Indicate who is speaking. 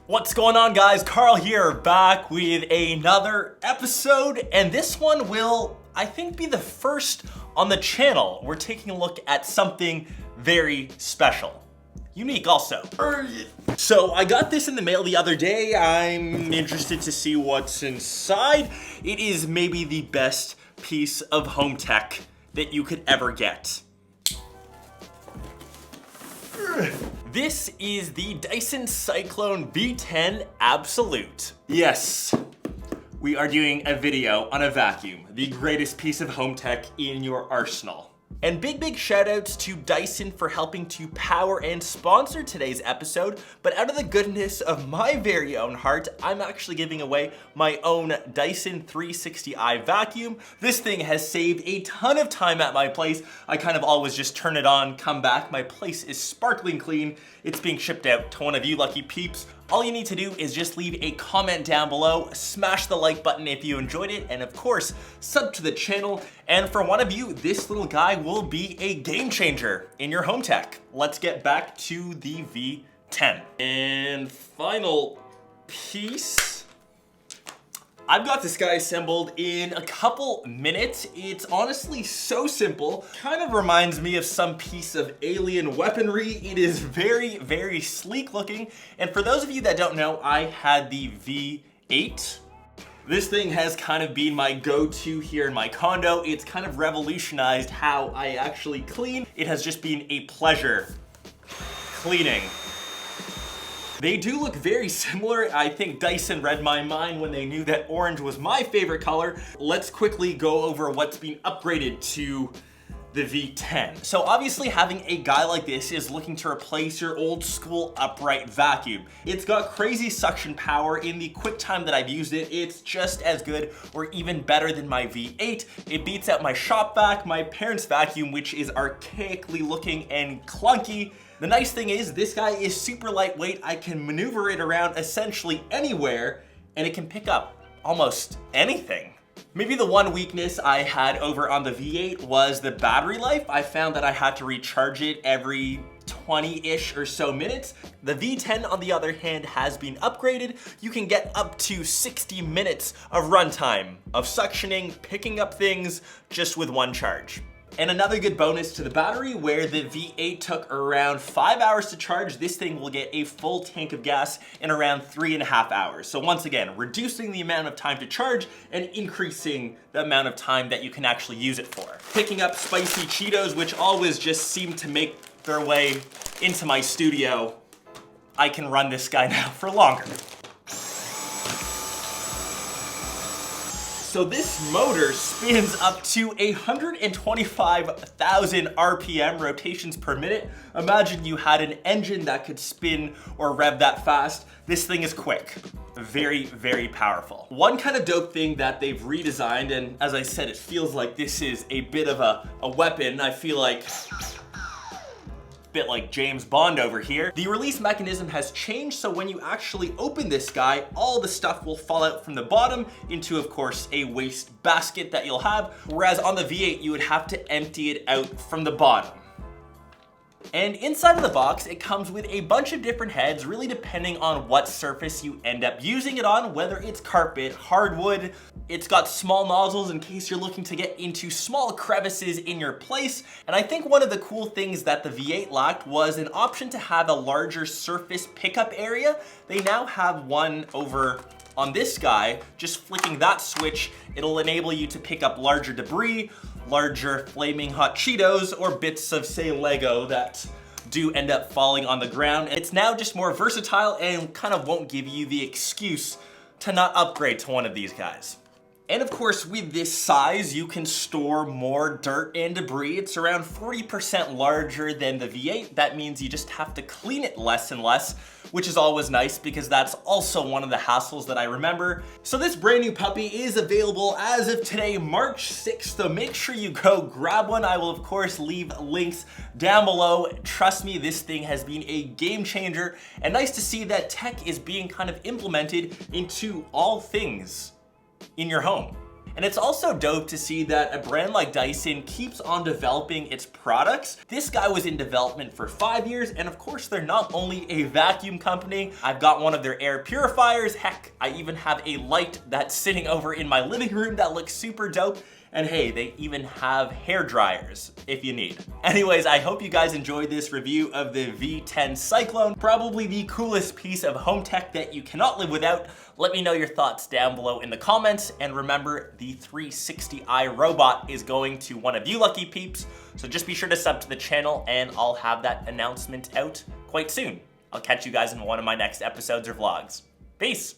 Speaker 1: What's going on, guys? Karl here, back with another episode, and this one will, I think, be the first on the channel. We're taking a look at something very special. Unique also. So I got this in the mail the other day. I'm interested to see what's inside. It is maybe the best piece of home tech that you could ever get. This is the Dyson Cyclone V10 Absolute. Yes, we are doing a video on a vacuum, the greatest piece of home tech in your arsenal. And big shout outs to Dyson for helping to power and sponsor today's episode. But out of the goodness of my very own heart, I'm actually giving away my own Dyson 360i vacuum. This thing has saved a ton of time at my place. I kind of always just turn it on, come back. My place is sparkling clean. It's being shipped out to one of you lucky peeps. All you need to do is just leave a comment down below, smash the like button if you enjoyed it, and of course, sub to the channel. And for one of you, this little guy will be a game changer in your home tech. Let's get back to the V10. And final piece. I've got this guy assembled in a couple minutes. It's honestly so simple. Kind of reminds me of some piece of alien weaponry. It is very sleek looking. And for those of you that don't know, I had the V8. This thing has kind of been my go-to here in my condo. It's kind of revolutionized how I actually clean. It has just been a pleasure cleaning. They do look very similar. I think Dyson read my mind when they knew that orange was my favorite color. Let's quickly go over what's been upgraded to the V10. So obviously having a guy like this is looking to replace your old school upright vacuum. It's got crazy suction power. In the quick time that I've used it, it's just as good or even better than my V8. It beats out my shop vac, my parents' vacuum, which is archaically looking and clunky. The nice thing is this guy is super lightweight. I can maneuver it around essentially anywhere and it can pick up almost anything. Maybe the one weakness I had over on the V8 was the battery life. I found that I had to recharge it every 20-ish or so minutes. The V10, on the other hand, has been upgraded. You can get up to 60 minutes of runtime of suctioning, picking up things just with one charge. And another good bonus to the battery, where the V8 took around 5 hours to charge, this thing will get a full tank of gas in around 3.5 hours. So once again, reducing the amount of time to charge and increasing the amount of time that you can actually use it for. Picking up spicy Cheetos, which always just seem to make their way into my studio, I can run this guy now for longer. So this motor spins up to 125,000 RPM, rotations per minute. Imagine you had an engine that could spin or rev that fast. This thing is quick. Very powerful. One kind of dope thing that they've redesigned, and as I said, it feels like this is a bit of a weapon. I feel like bit like James Bond over here. The release mechanism has changed, so when you actually open this guy, all the stuff will fall out from the bottom into, of course, a waste basket that you'll have, whereas on the V8, you would have to empty it out from the bottom. And inside of the box, it comes with a bunch of different heads, really depending on what surface you end up using it on, whether it's carpet, hardwood. It's got small nozzles in case you're looking to get into small crevices in your place. And I think one of the cool things that the V8 lacked was an option to have a larger surface pickup area. They now have one over on this guy. Just flicking that switch, it'll enable you to pick up larger debris, larger flaming hot Cheetos, or bits of, say, Lego that do end up falling on the ground. It's now just more versatile and kind of won't give you the excuse to not upgrade to one of these guys. And of course, with this size, you can store more dirt and debris. It's around 40% larger than the V8. That means you just have to clean it less and less, which is always nice because that's also one of the hassles that I remember. So this brand new puppy is available as of today, March 6th. So make sure you go grab one. I will of course leave links down below. Trust me, this thing has been a game changer, and nice to see that tech is being kind of implemented into all things in your home. And it's also dope to see that a brand like Dyson keeps on developing its products. This guy was in development for 5 years, and of course they're not only a vacuum company. I've got one of their air purifiers. Heck, I even have a light that's sitting over in my living room that looks super dope. And hey, they even have hair dryers if you need. Anyways, I hope you guys enjoyed this review of the V10 Cyclone, probably the coolest piece of home tech that you cannot live without. Let me know your thoughts down below in the comments, and remember, the 360i robot is going to one of you lucky peeps, so just be sure to sub to the channel and I'll have that announcement out quite soon. I'll catch you guys in one of my next episodes or vlogs. Peace!